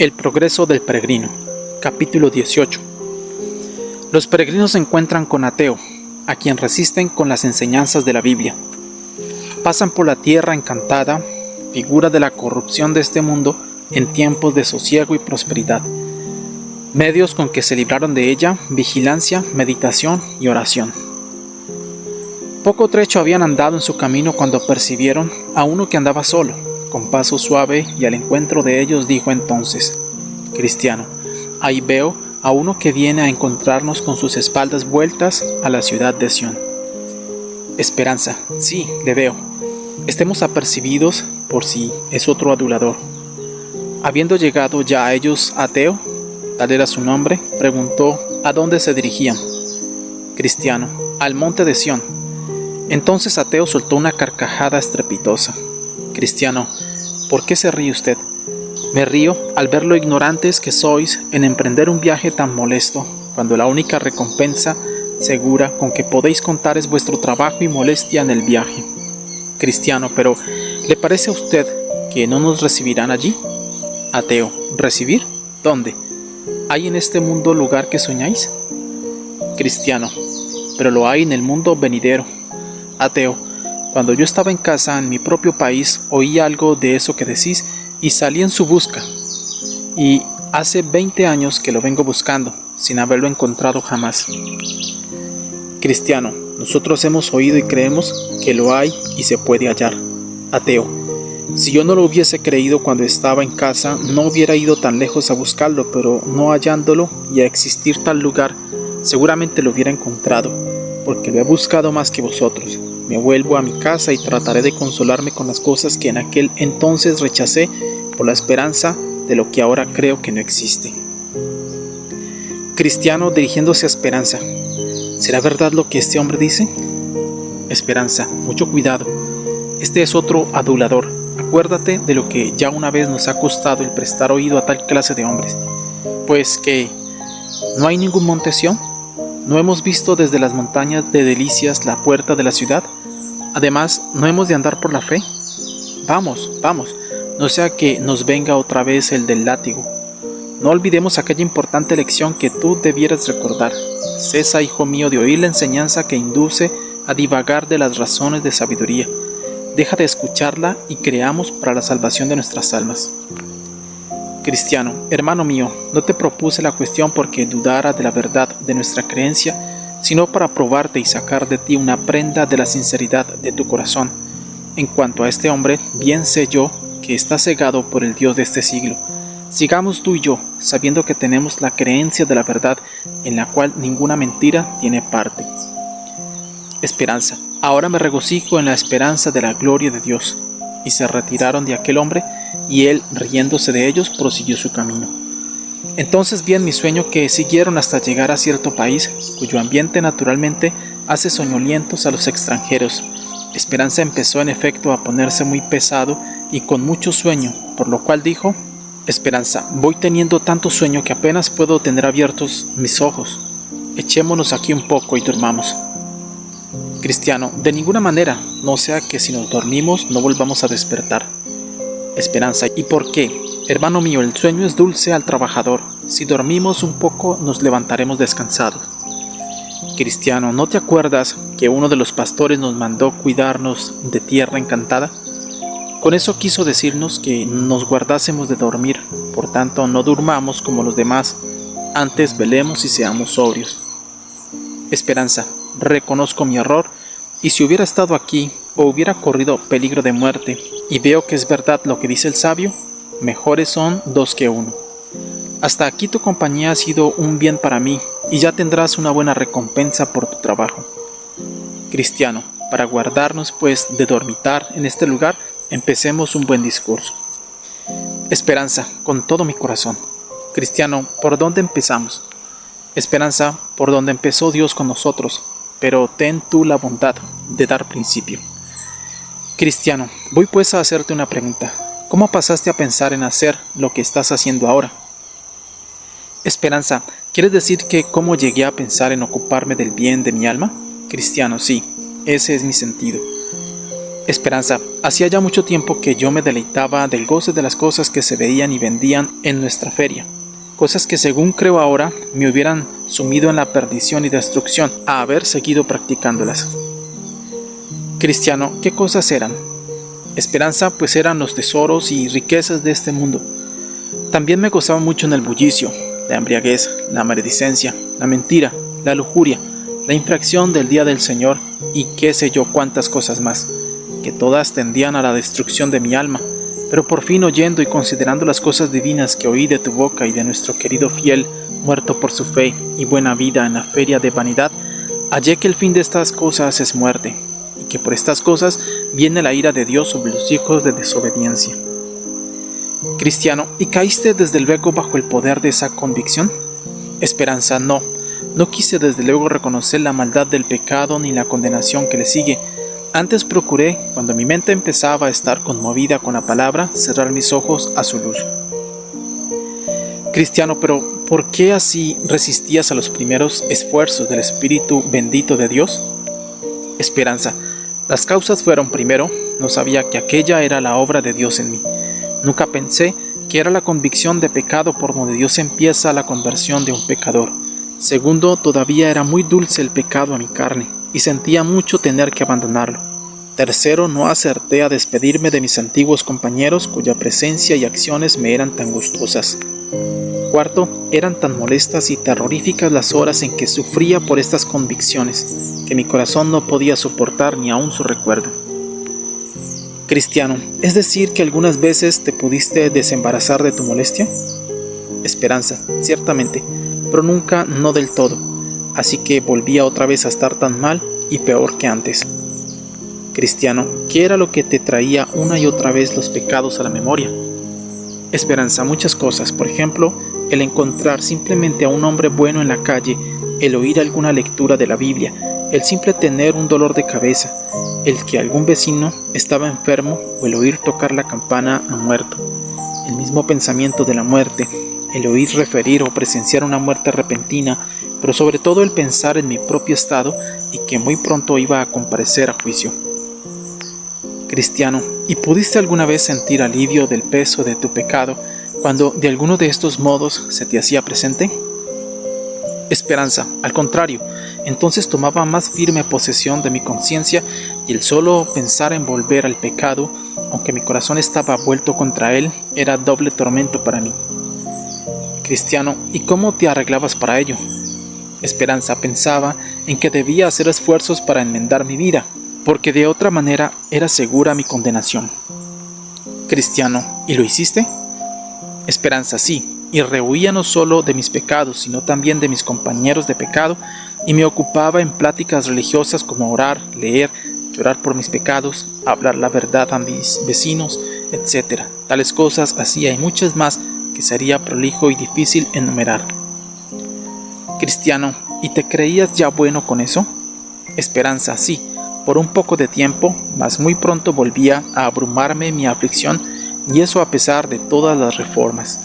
El progreso del peregrino. Capítulo 18. Los peregrinos se encuentran con Ateo, a quien resisten con las enseñanzas de la Biblia. Pasan por la tierra encantada, figura de la corrupción de este mundo en tiempos de sosiego y prosperidad. Medios con que se libraron de ella: vigilancia, meditación y oración. Poco trecho habían andado en su camino cuando percibieron a uno que andaba solo, con paso suave, y al encuentro de ellos dijo entonces: Cristiano, ahí veo a uno que viene a encontrarnos con sus espaldas vueltas a la ciudad de Sión. Esperanza, sí, le veo. Estemos apercibidos por si es otro adulador. Habiendo llegado ya a ellos Ateo, tal era su nombre, preguntó a dónde se dirigían. Cristiano, al monte de Sión. Entonces Ateo soltó una carcajada estrepitosa. Cristiano, ¿por qué se ríe usted? Me río al ver lo ignorantes que sois en emprender un viaje tan molesto, cuando la única recompensa segura con que podéis contar es vuestro trabajo y molestia en el viaje. Cristiano, pero ¿le parece a usted que no nos recibirán allí? Ateo, ¿recibir? ¿Dónde? ¿Hay en este mundo lugar que soñáis? Cristiano, pero lo hay en el mundo venidero. Ateo, cuando yo estaba en casa en mi propio país, oí algo de eso que decís y salí en su busca. Y hace 20 años que lo vengo buscando, sin haberlo encontrado jamás. Cristiano, nosotros hemos oído y creemos que lo hay y se puede hallar. Ateo, si yo no lo hubiese creído cuando estaba en casa, no hubiera ido tan lejos a buscarlo, pero no hallándolo y a existir tal lugar, seguramente lo hubiera encontrado, porque lo he buscado más que vosotros. Me vuelvo a mi casa y trataré de consolarme con las cosas que en aquel entonces rechacé por la esperanza de lo que ahora creo que no existe. Cristiano, dirigiéndose a Esperanza: ¿será verdad lo que este hombre dice? Esperanza, mucho cuidado. Este es otro adulador. Acuérdate de lo que ya una vez nos ha costado el prestar oído a tal clase de hombres. Pues que ¿no hay ningún monte Sión? ¿No hemos visto desde las montañas de Delicias la puerta de la ciudad? Además, ¿no hemos de andar por la fe? Vamos, vamos, no sea que nos venga otra vez el del látigo. No olvidemos aquella importante lección que tú debieras recordar. Cesa, hijo mío, de oír la enseñanza que induce a divagar de las razones de sabiduría. Deja de escucharla y creamos para la salvación de nuestras almas. Cristiano, hermano mío, no te propuse la cuestión porque dudara de la verdad de nuestra creencia, sino para probarte y sacar de ti una prenda de la sinceridad de tu corazón. En cuanto a este hombre, bien sé yo que está cegado por el Dios de este siglo. Sigamos tú y yo, sabiendo que tenemos la creencia de la verdad, en la cual ninguna mentira tiene parte. Esperanza, ahora me regocijo en la esperanza de la gloria de Dios. Y se retiraron de aquel hombre, y él, riéndose de ellos, prosiguió su camino. Entonces vi en mi sueño que siguieron hasta llegar a cierto país, cuyo ambiente naturalmente hace soñolientos a los extranjeros. Esperanza empezó en efecto a ponerse muy pesado y con mucho sueño, por lo cual dijo: Esperanza, voy teniendo tanto sueño que apenas puedo tener abiertos mis ojos. Echémonos aquí un poco y durmamos. Cristiano, de ninguna manera, no sea que si nos dormimos no volvamos a despertar. Esperanza, ¿y por qué? Hermano mío, el sueño es dulce al trabajador. Si dormimos un poco, nos levantaremos descansados. Cristiano, ¿no te acuerdas que uno de los pastores nos mandó cuidarnos de tierra encantada? Con eso quiso decirnos que nos guardásemos de dormir. Por tanto, no durmamos como los demás. Antes velemos y seamos sobrios. Esperanza, reconozco mi error, y si hubiera estado aquí o hubiera corrido peligro de muerte, y veo que es verdad lo que dice el sabio, mejores son 2 que 1. Hasta aquí tu compañía ha sido un bien para mí, y ya tendrás una buena recompensa por tu trabajo. Cristiano, para guardarnos pues de dormitar en este lugar, empecemos un buen discurso. Esperanza, con todo mi corazón. Cristiano, ¿por dónde empezamos? Esperanza, por donde empezó Dios con nosotros, pero ten tú la bondad de dar principio. Cristiano, voy pues a hacerte una pregunta. ¿Cómo pasaste a pensar en hacer lo que estás haciendo ahora? Esperanza, ¿quieres decir que cómo llegué a pensar en ocuparme del bien de mi alma? Cristiano, sí, ese es mi sentido. Esperanza, hacía ya mucho tiempo que yo me deleitaba del goce de las cosas que se veían y vendían en nuestra feria. Cosas que según creo ahora me hubieran sumido en la perdición y destrucción a haber seguido practicándolas. Cristiano, ¿qué cosas eran? Esperanza, pues eran los tesoros y riquezas de este mundo. También me gozaba mucho en el bullicio, la embriaguez, la maledicencia, la mentira, la lujuria, la infracción del día del Señor y qué sé yo cuántas cosas más, que todas tendían a la destrucción de mi alma, pero por fin oyendo y considerando las cosas divinas que oí de tu boca y de nuestro querido fiel, muerto por su fe y buena vida en la feria de vanidad, hallé que el fin de estas cosas es muerte, y que por estas cosas viene la ira de Dios sobre los hijos de desobediencia. Cristiano, ¿y caíste desde luego bajo el poder de esa convicción? Esperanza, no quise desde luego reconocer la maldad del pecado ni la condenación que le sigue. Antes procuré, cuando mi mente empezaba a estar conmovida con la palabra, cerrar mis ojos a su luz. Cristiano, pero ¿por qué así resistías a los primeros esfuerzos del Espíritu bendito de Dios? Esperanza, las causas fueron: primero, no sabía que aquella era la obra de Dios en mí. Nunca pensé que era la convicción de pecado por donde Dios empieza la conversión de un pecador. Segundo, todavía era muy dulce el pecado a mi carne y sentía mucho tener que abandonarlo. Tercero, no acerté a despedirme de mis antiguos compañeros cuya presencia y acciones me eran tan gustosas. Cuarto, eran tan molestas y terroríficas las horas en que sufría por estas convicciones que mi corazón no podía soportar ni aún su recuerdo. Cristiano, ¿es decir que algunas veces te pudiste desembarazar de tu molestia? Esperanza, ciertamente, pero nunca no del todo, así que volvía otra vez a estar tan mal y peor que antes. Cristiano, ¿qué era lo que te traía una y otra vez los pecados a la memoria? Esperanza, muchas cosas, por ejemplo, el encontrar simplemente a un hombre bueno en la calle, el oír alguna lectura de la Biblia, el simple tener un dolor de cabeza, el que algún vecino estaba enfermo o el oír tocar la campana a muerto, el mismo pensamiento de la muerte, el oír referir o presenciar una muerte repentina, pero sobre todo el pensar en mi propio estado y que muy pronto iba a comparecer a juicio. Cristiano, ¿y pudiste alguna vez sentir alivio del peso de tu pecado cuando de alguno de estos modos se te hacía presente? Esperanza, al contrario, entonces tomaba más firme posesión de mi conciencia y el solo pensar en volver al pecado, aunque mi corazón estaba vuelto contra él, era doble tormento para mí. Cristiano, ¿y cómo te arreglabas para ello? Esperanza, pensaba en que debía hacer esfuerzos para enmendar mi vida, porque de otra manera era segura mi condenación. Cristiano, ¿y lo hiciste? Esperanza, sí, y rehuía no solo de mis pecados, sino también de mis compañeros de pecado, y me ocupaba en pláticas religiosas como orar, leer, llorar por mis pecados, hablar la verdad a mis vecinos, etc. Tales cosas hacía y muchas más que sería prolijo y difícil enumerar. Cristiano, ¿y te creías ya bueno con eso? Esperanza, sí, por un poco de tiempo, mas muy pronto volvía a abrumarme mi aflicción, y eso a pesar de todas las reformas.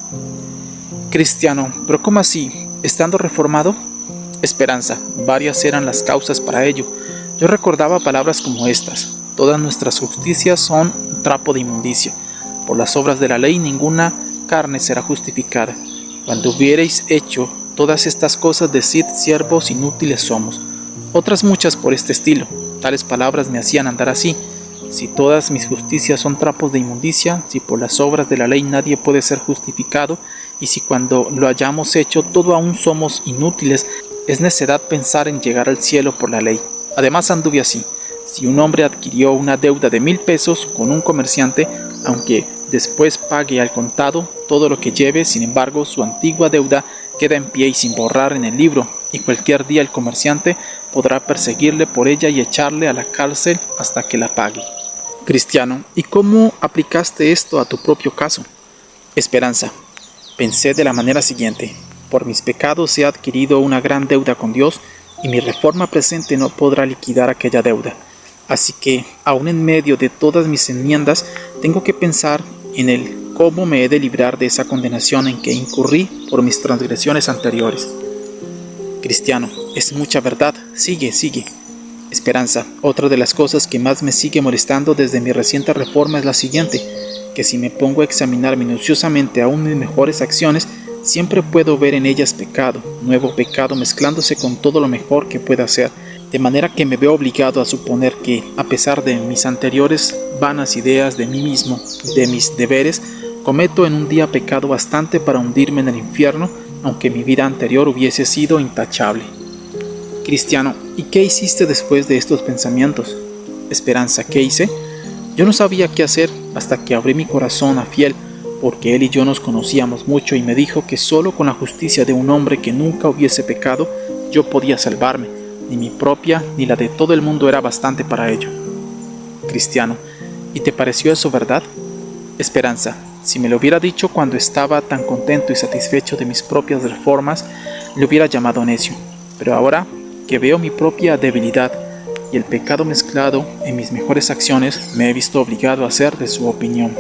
Cristiano, ¿pero cómo así? ¿Estando reformado? Esperanza, varias eran las causas para ello. Yo recordaba palabras como estas: todas nuestras justicias son un trapo de inmundicia. Por las obras de la ley ninguna carne será justificada. Cuando hubiereis hecho todas estas cosas, decid: siervos inútiles somos. Otras muchas por este estilo. Tales palabras me hacían andar así: si todas mis justicias son trapos de inmundicia, si por las obras de la ley nadie puede ser justificado, y si cuando lo hayamos hecho todo aún somos inútiles, es necedad pensar en llegar al cielo por la ley. Además anduve así: si un hombre adquirió una deuda de 1,000 pesos con un comerciante, aunque después pague al contado todo lo que lleve, sin embargo su antigua deuda queda en pie y sin borrar en el libro, y cualquier día el comerciante podrá perseguirle por ella y echarle a la cárcel hasta que la pague. Cristiano, ¿y cómo aplicaste esto a tu propio caso? Esperanza, pensé de la manera siguiente: por mis pecados he adquirido una gran deuda con Dios, y mi reforma presente no podrá liquidar aquella deuda. Así que, aun en medio de todas mis enmiendas, tengo que pensar en el cómo me he de librar de esa condenación en que incurrí por mis transgresiones anteriores. Cristiano, es mucha verdad, sigue. Esperanza, otra de las cosas que más me sigue molestando desde mi reciente reforma es la siguiente, que si me pongo a examinar minuciosamente aún mis mejores acciones, siempre puedo ver en ellas pecado, nuevo pecado mezclándose con todo lo mejor que pueda hacer, de manera que me veo obligado a suponer que, a pesar de mis anteriores vanas ideas de mí mismo, de mis deberes, cometo en un día pecado bastante para hundirme en el infierno, aunque mi vida anterior hubiese sido intachable. Cristiano, ¿y qué hiciste después de estos pensamientos? Esperanza, ¿qué hice? Yo no sabía qué hacer hasta que abrí mi corazón a Fiel, porque él y yo nos conocíamos mucho y me dijo que solo con la justicia de un hombre que nunca hubiese pecado, yo podía salvarme. Ni mi propia ni la de todo el mundo era bastante para ello. Cristiano, ¿y te pareció eso verdad? Esperanza, si me lo hubiera dicho cuando estaba tan contento y satisfecho de mis propias reformas, le hubiera llamado necio. Pero ahora que veo mi propia debilidad y el pecado mezclado en mis mejores acciones, me he visto obligado a ser de su opinión.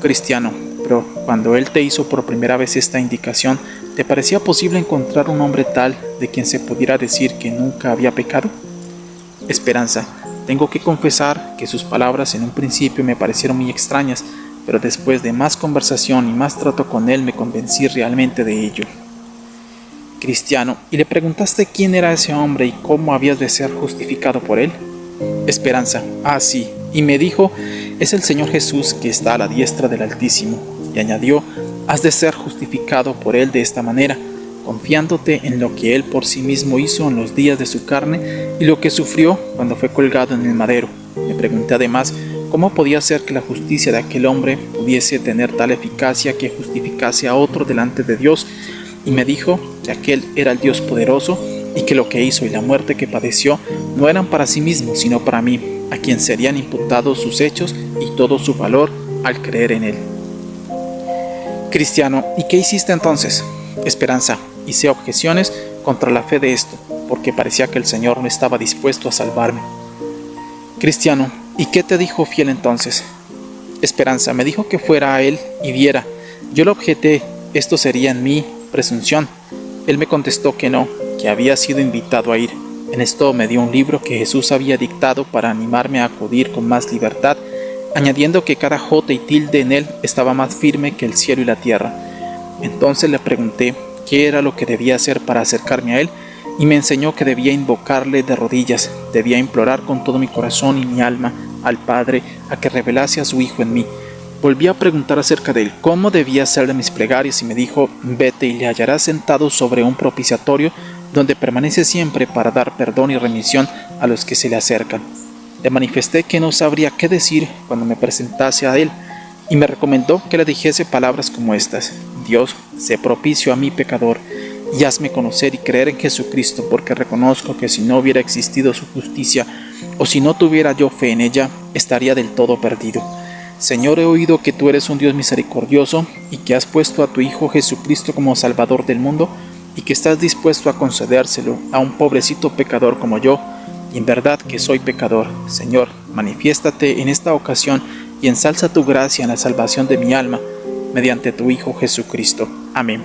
Cristiano, pero cuando él te hizo por primera vez esta indicación, ¿te parecía posible encontrar un hombre tal de quien se pudiera decir que nunca había pecado? Esperanza, tengo que confesar que sus palabras en un principio me parecieron muy extrañas, pero después de más conversación y más trato con él me convencí realmente de ello. Cristiano, ¿y le preguntaste quién era ese hombre y cómo habías de ser justificado por él? Esperanza, sí, y me dijo, es el Señor Jesús que está a la diestra del Altísimo, y añadió, has de ser justificado por él de esta manera, confiándote en lo que él por sí mismo hizo en los días de su carne y lo que sufrió cuando fue colgado en el madero. Me pregunté además, ¿cómo podía ser que la justicia de aquel hombre pudiese tener tal eficacia que justificase a otro delante de Dios? Y me dijo que aquel era el Dios poderoso y que lo que hizo y la muerte que padeció no eran para sí mismo, sino para mí, a quien serían imputados sus hechos y todo su valor al creer en él. Cristiano, ¿y qué hiciste entonces? Esperanza, hice objeciones contra la fe de esto, porque parecía que el Señor no estaba dispuesto a salvarme. Cristiano, ¿y qué te dijo Fiel entonces? Esperanza, me dijo que fuera a él y viera. Yo le objeté, esto sería en mí presunción. Él me contestó que no, que había sido invitado a ir. En esto me dio un libro que Jesús había dictado para animarme a acudir con más libertad, añadiendo que cada jota y tilde en él estaba más firme que el cielo y la tierra. Entonces le pregunté qué era lo que debía hacer para acercarme a él, y me enseñó que debía invocarle de rodillas, debía implorar con todo mi corazón y mi alma al Padre a que revelase a su Hijo en mí. Volví a preguntar acerca de él, cómo debía hacer de mis plegarias, y me dijo, vete y le hallarás sentado sobre un propiciatorio donde permanece siempre para dar perdón y remisión a los que se le acercan. Le manifesté que no sabría qué decir cuando me presentase a él, y me recomendó que le dijese palabras como estas: Dios, sé propicio a mi pecador, y hazme conocer y creer en Jesucristo, porque reconozco que si no hubiera existido su justicia, o si no tuviera yo fe en ella, estaría del todo perdido. Señor, he oído que tú eres un Dios misericordioso, y que has puesto a tu Hijo Jesucristo como Salvador del mundo, y que estás dispuesto a concedérselo a un pobrecito pecador como yo, y en verdad que soy pecador. Señor, manifiéstate en esta ocasión y ensalza tu gracia en la salvación de mi alma, mediante tu Hijo Jesucristo. Amén.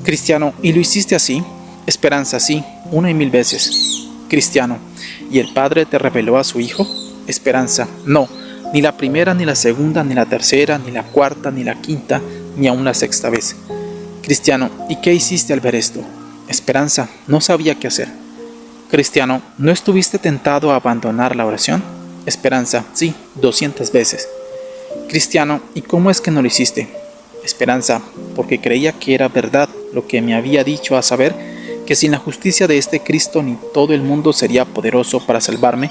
Cristiano, ¿y lo hiciste así? Esperanza, sí, 1 y 1000 veces. Cristiano, ¿y el Padre te reveló a su Hijo? Esperanza, no, ni la primera, ni la segunda, ni la tercera, ni la cuarta, ni la quinta, ni aun la sexta vez. Cristiano, ¿y qué hiciste al ver esto? Esperanza, no sabía qué hacer. Cristiano, ¿no estuviste tentado a abandonar la oración? Esperanza, sí, 200 veces. Cristiano, ¿y cómo es que no lo hiciste? Esperanza, porque creía que era verdad lo que me había dicho, a saber, que sin la justicia de este Cristo ni todo el mundo sería poderoso para salvarme,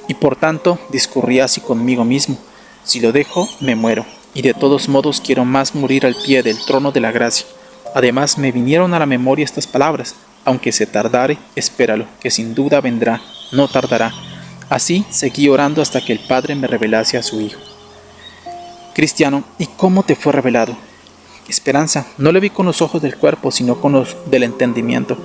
y por tanto discurría así conmigo mismo: si lo dejo, me muero, y de todos modos quiero más morir al pie del trono de la gracia. Además me vinieron a la memoria estas palabras: aunque se tardare, espéralo, que sin duda vendrá, no tardará. Así seguí orando hasta que el Padre me revelase a su Hijo. Cristiano, ¿y cómo te fue revelado? Esperanza, no le vi con los ojos del cuerpo, sino con los del entendimiento.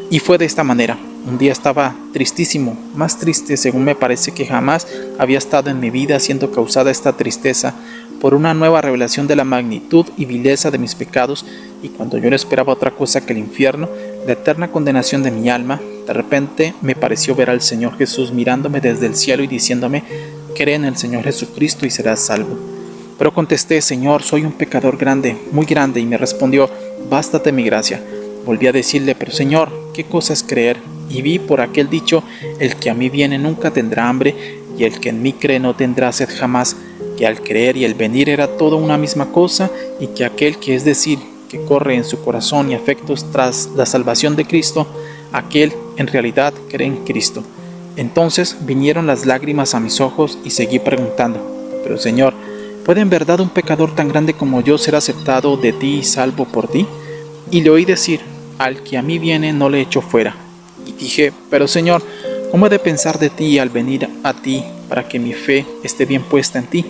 Y fue de esta manera: un día estaba tristísimo, más triste según me parece que jamás había estado en mi vida, siendo causada esta tristeza por una nueva revelación de la magnitud y vileza de mis pecados, y cuando yo no esperaba otra cosa que el infierno, la eterna condenación de mi alma, De repente me pareció ver al Señor Jesús mirándome desde el cielo y diciéndome: cree en el Señor Jesucristo y serás salvo. Pero contesté: Señor, soy un pecador grande, muy grande. Y me respondió: bástate mi gracia. Volví a decirle: pero Señor, ¿qué cosa es creer? Y vi por aquel dicho: el que a mí viene nunca tendrá hambre, y el que en mí cree no tendrá sed jamás. Que al creer y el venir era todo una misma cosa, y que aquel que es decir, que corre en su corazón y afectos tras la salvación de Cristo, aquel en realidad cree en Cristo. Entonces vinieron las lágrimas a mis ojos y seguí preguntando: pero Señor, ¿puede en verdad un pecador tan grande como yo ser aceptado de ti y salvo por ti? Y le oí decir: al que a mí viene no le echo fuera. Y dije: pero Señor, ¿cómo he de pensar de ti al venir a ti para que mi fe esté bien puesta en ti?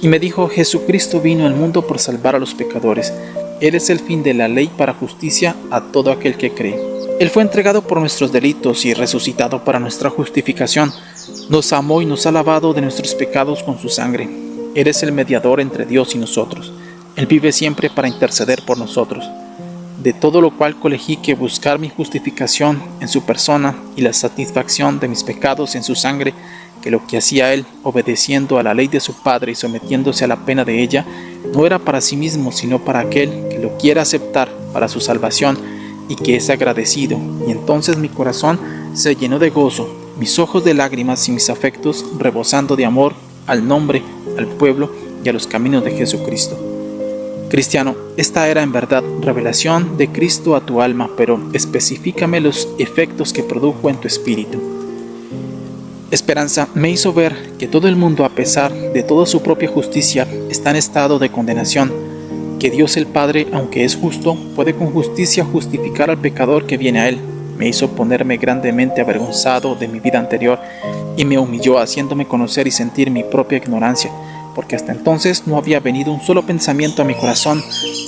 Y me dijo: Jesucristo vino al mundo por salvar a los pecadores. Él es el fin de la ley para justicia a todo aquel que cree. Él fue entregado por nuestros delitos y resucitado para nuestra justificación. Nos amó y nos ha lavado de nuestros pecados con su sangre. Él es el mediador entre Dios y nosotros. Él vive siempre para interceder por nosotros. De todo lo cual colegí que buscar mi justificación en su persona y la satisfacción de mis pecados en su sangre, que lo que hacía él, obedeciendo a la ley de su Padre y sometiéndose a la pena de ella, no era para sí mismo, sino para aquel que lo quiera aceptar para su salvación y que es agradecido. Y entonces mi corazón se llenó de gozo, mis ojos de lágrimas y mis afectos rebosando de amor al nombre, al pueblo y a los caminos de Jesucristo. Cristiano, esta era en verdad revelación de Cristo a tu alma, pero especifícame los efectos que produjo en tu espíritu. Esperanza me hizo ver que todo el mundo, a pesar de toda su propia justicia, está en estado de condenación, que Dios el Padre, aunque es justo, puede con justicia justificar al pecador que viene a él. Me hizo ponerme grandemente avergonzado de mi vida anterior y me humilló haciéndome conocer y sentir mi propia ignorancia, porque hasta entonces no había venido un solo pensamiento a mi corazón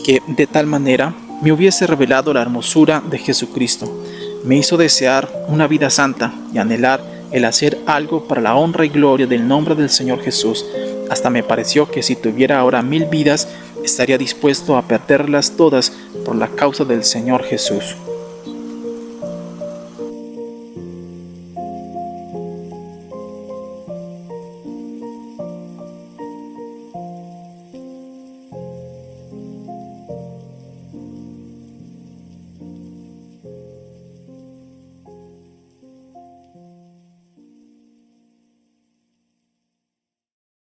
que de tal manera me hubiese revelado la hermosura de Jesucristo. Me hizo desear una vida santa y anhelar el hacer algo para la honra y gloria del nombre del Señor Jesús. Hasta me pareció que si tuviera ahora 1000 vidas, estaría dispuesto a perderlas todas por la causa del Señor Jesús.